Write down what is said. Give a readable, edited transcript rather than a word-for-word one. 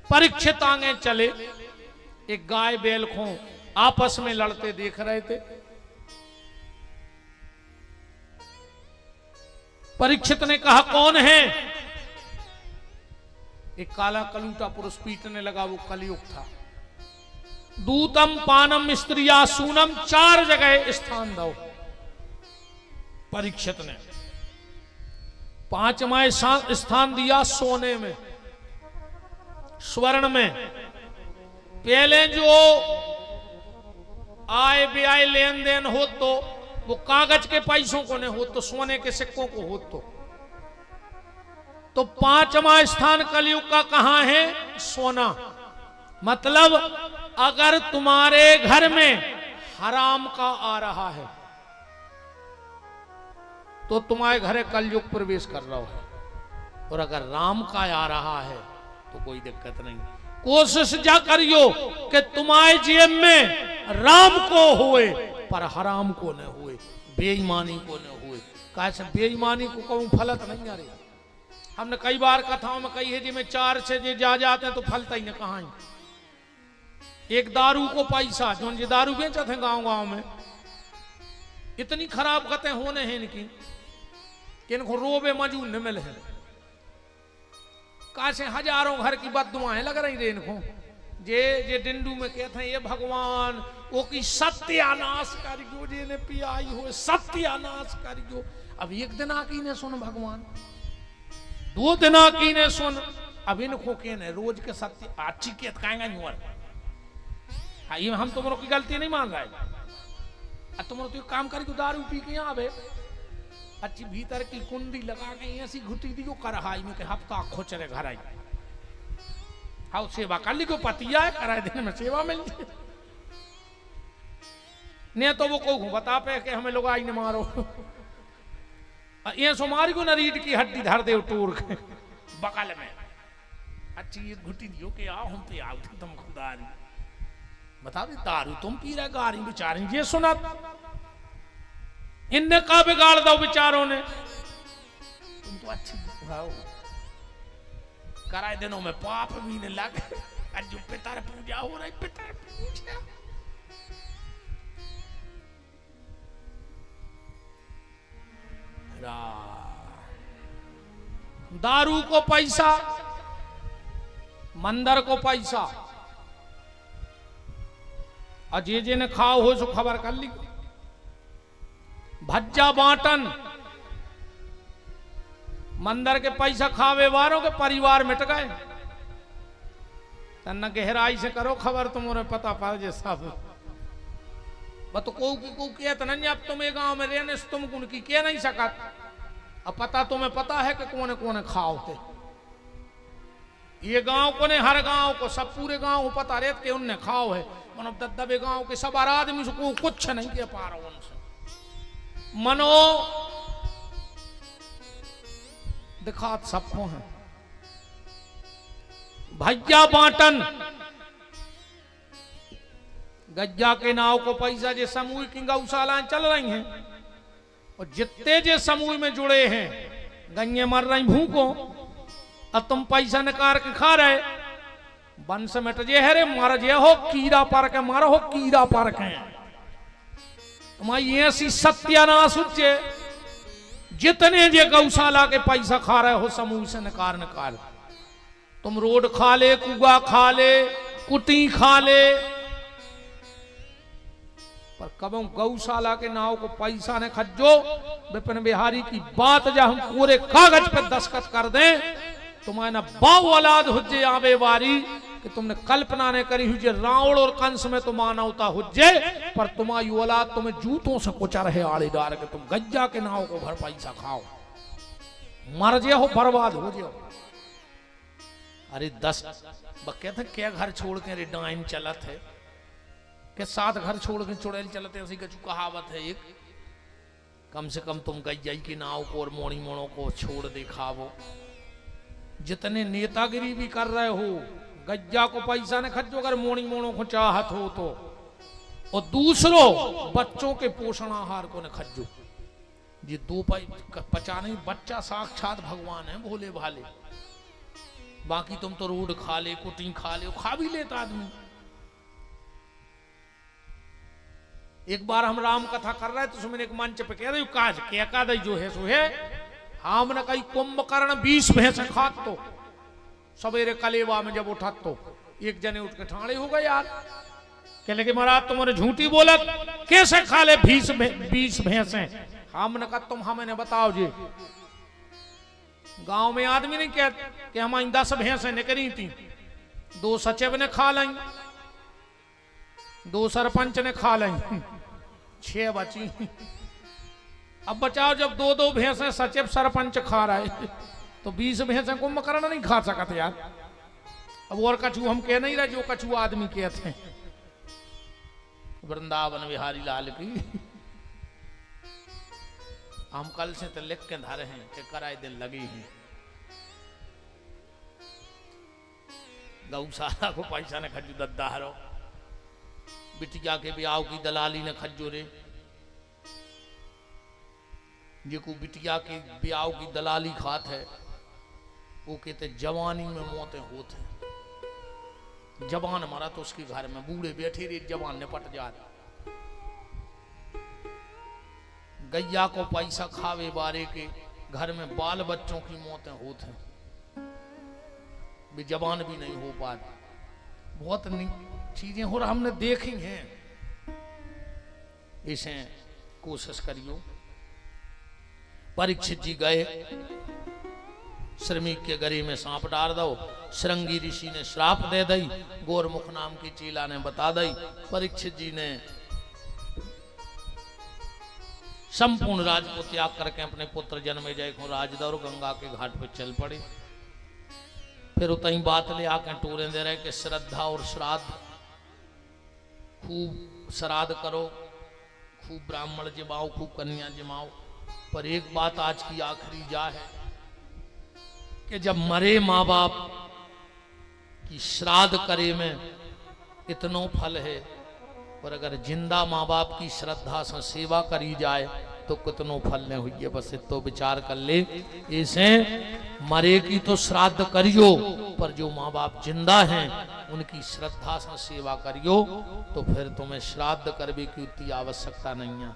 परीक्षित आगे चले, एक गाय बैल को आपस में लड़ते देख रहे थे। परीक्षित ने कहा कौन है? एक काला कलूटा पुरुष पीटने लगा, वो कलयुग था। दूतम पानम स्त्रिया सूनम, 4 जगह स्थान दो। परीक्षित ने 5वां स्थान दिया सोने में, स्वर्ण में। पहले जो आय व्यय लेन देन हो तो वो कागज के पैसों को नहीं हो, तो सोने के सिक्कों को हो। तो 5वां स्थान कलयुग का कहां है? सोना। मतलब अगर तुम्हारे घर में हराम का आ रहा है तो तुम्हारे घर कलयुग प्रवेश कर रहा है, और अगर राम का आ रहा है तो कोई दिक्कत नहीं। कोशिश जा करियो कि तुम्हारे जेब में राम को होए पर हराम को न होए, बेईमानी को न होए। कैसे बेईमानी को कहूं फलत नहीं आ रही। हमने कई बार कथाओं में कही है जी में 4 से जे जा जाते हैं तो फलता ही न कहां। एक दारू को पैसा, जो जी दारू बेचा थे गांव गांव में, इतनी खराब कथें होने हैं इनकी कि इनको रोबे मजून न मिले। कासे हजारों घर की बददुआएं लग रही रे इनको। जे डिंडू में कहते हैं ये भगवान वो की सत्यानाश करियो, जे ने पियाई हो सत्यानाश करियो। अब एक दिन आकी ने सुन भगवान, 2 दिन आकी ने सुन। अब इनको कहने रोज के सत्य अच्छी के काएंगा न्यूअर। ये हम तुमरो की गलती नहीं मान रहे। तुमरो तो काम करी, दारू पी के यहाँ आवे, अच्छी भीतर की कुंडी लगा के ऐसी घुटी दियो करहाई में के हफ्ता खोचरे घर आई। हाँ सेवा कर ली को पतिया है, कराए दिन में सेवा मिल जाए। नहीं तो वो को बता पे कि हमें लोग आई न मारो। ये सोमारी को न रीढ़ की हड्डी धर दे टूर के बगल में। अच्छी घुटी दियो के आओ हम पे आओ तुम खुदारी। बता दे दारू तुम पी रहे, गारी बेचारी ये सुना। इनने का बिगाड़ दो बेचारों ने। तुम तो अच्छी भाव कराए दिनों में पाप भी ने लग। आज जो पितर पूजा हो रही, पितर पूजा दारू को पैसा, मंदिर को पैसा, अजय जी ने खाओ हो सो खबर कर ली। भज्जा बांटन, मंदिर के पैसा खावे वालों के परिवार मिट गए। तन्ना गहराई से करो खबर, तुम्हारे पता पा जे सब। बत को कहत नहीं अब तुम्हें गांव में रहने से तुम उनकी कह नहीं सकत। अब पता तुम्हें पता है कि कौन कौन खाओ थे। ये गांव को ने हर गांव को सब पूरे गांव को पता रहते कि उनने खाओ है। मनो दबे गांव के सब आदमी से को कुछ नहीं कह पा रहा उनसे। मनो दिखात सबको है। भैया बांटन, गज्जा के नाव को पैसा जे समूह की गौशालाएं चल रही हैं, और जितने जे समूह में जुड़े हैं गन्ने मर रही भूखों, अब तुम पैसा निकाल के खा रहे। वंश मिट जे है रे, मर जे हो कीड़ा पर के, मर हो कीड़ा पर के। तुम्हारी ऐसी सत्यानाश उच्चे, जितने जे गौशाला के पैसा खा रहे हो समूह से निकाल। तुम रोड खा ले, कुआ खा ले, कुटी खा ले, पर कबों गौशाला के नाव को पैसा ने खज्जो। विपिन बिहारी की बात जब हम पूरे कागज पर दस्तखत कर दें, तुम्हारे ना बाऊ औलाद हुज्जे आवे वारी कि तुमने कल्पना ने करी हुई रावण और कंस में तो मानवता हुज्जे, पर तुम्हारी औलाद तुम्हें जूतों से कुचर है आड़े डाल के। तुम गज्जा के नाव को भर पैसा खाओ, मर जे हो, बर्बाद हो जाओ। अरे 10 बक्के थे क्या घर छोड़ के डाइन चलत है के 7 घर छोड़ के चुड़ैल चलते, उसी का कहावत है एक। कम से कम तुम गज्जाई की नाव को और मोड़ी मोड़ों को छोड़ दिखावो। जितने नेतागिरी भी कर रहे हो, गज्जा को पैसा ने खर्चो, अगर मोड़ी मोड़ों को चाहत हो तो, और दूसरों बच्चों के पोषण आहार को न खर्चो। ये 2 पचा नहीं, बच्चा साक्षात भगवान है, भोले भाले। बाकी तुम तो रोड खा ले, कुटी खा ले, खा भी लेता आदमी। एक बार हम राम कथा कर रहे तो उसमें एक मंच पे कह रहे काज क्या का दई जो है सो है, हमने कही कुंभकर्ण 20 भैंस खात तो सवेरे कलेवा में जब उठा तो एक जने उठ के ठाणे हो गए यार, कह लगे महाराज तुम्हारे झूठी बोलत, कैसे खा ले 20 भैंसे। हमने कहा तुम हमें बताओ जी, गांव में आदमी नहीं कहते कि हमारी 10 भैंसें निकली थी, 2 सचिव ने खा लाई, 2 सरपंच ने खा लाई, 6 बची। अब बचाओ जब 2-2 भैंसें सचिव सरपंच खा रहे तो 20 भैंसें कुंभकर्ण नहीं खा सकते यार। अब और कछू हम कह नहीं रहे जो कछू आदमी कहते हैं। वृंदावन बिहारी लाल की हम कल से तो लिख के धरे हैं कि कराए दिन लगी हैं। गौशाला को पैसा ने खजू दद्दा हरो, बिटिया के ब्याह की दलाली ने खजो रे, जिको बिटिया के ब्याह की दलाली खात है वो कहते जवानी में मौतें होते हैं। जवान मरा तो उसके घर में बूढ़े बैठे रे, जवान निपट जाते। गैया को पैसा खावे बारे के घर में बाल बच्चों की मौतें होते हैं, भी जवान भी नहीं हो पाते। बहुत चीजें हो रहा हमने देखी हैं, इसे कोशिश करियो। परीक्षित जी गए, श्रमिक के गले में सांप डाल दो, श्रृंगी ऋषि ने श्राप दे दई, गोरमुख नाम की चीला ने बता दई। परीक्षित जी ने संपूर्ण राज को त्याग करके अपने पुत्र जन्मेजय को राजदा और गंगा के घाट पर चल पड़े। फिर उतनी बात ले आके टोरे दे रहे कि श्रद्धा और श्राद्ध, खूब श्राद्ध करो, खूब ब्राह्मण जमाओ, खूब कन्या जमाओ, पर एक बात आज की आखिरी जा है कि जब मरे माँ बाप की श्राद्ध करे में इतनो फल है, और अगर जिंदा माँ बाप की श्रद्धा से सेवा करी जाए तो कितनो फल नहीं हुई है। बस तो विचार कर ले, इसे मरे की तो श्राद्ध करियो, पर जो माँ बाप जिंदा हैं उनकी श्रद्धा से सेवा करियो, तो फिर तुम्हें श्राद्ध करने की उतनी आवश्यकता नहीं है।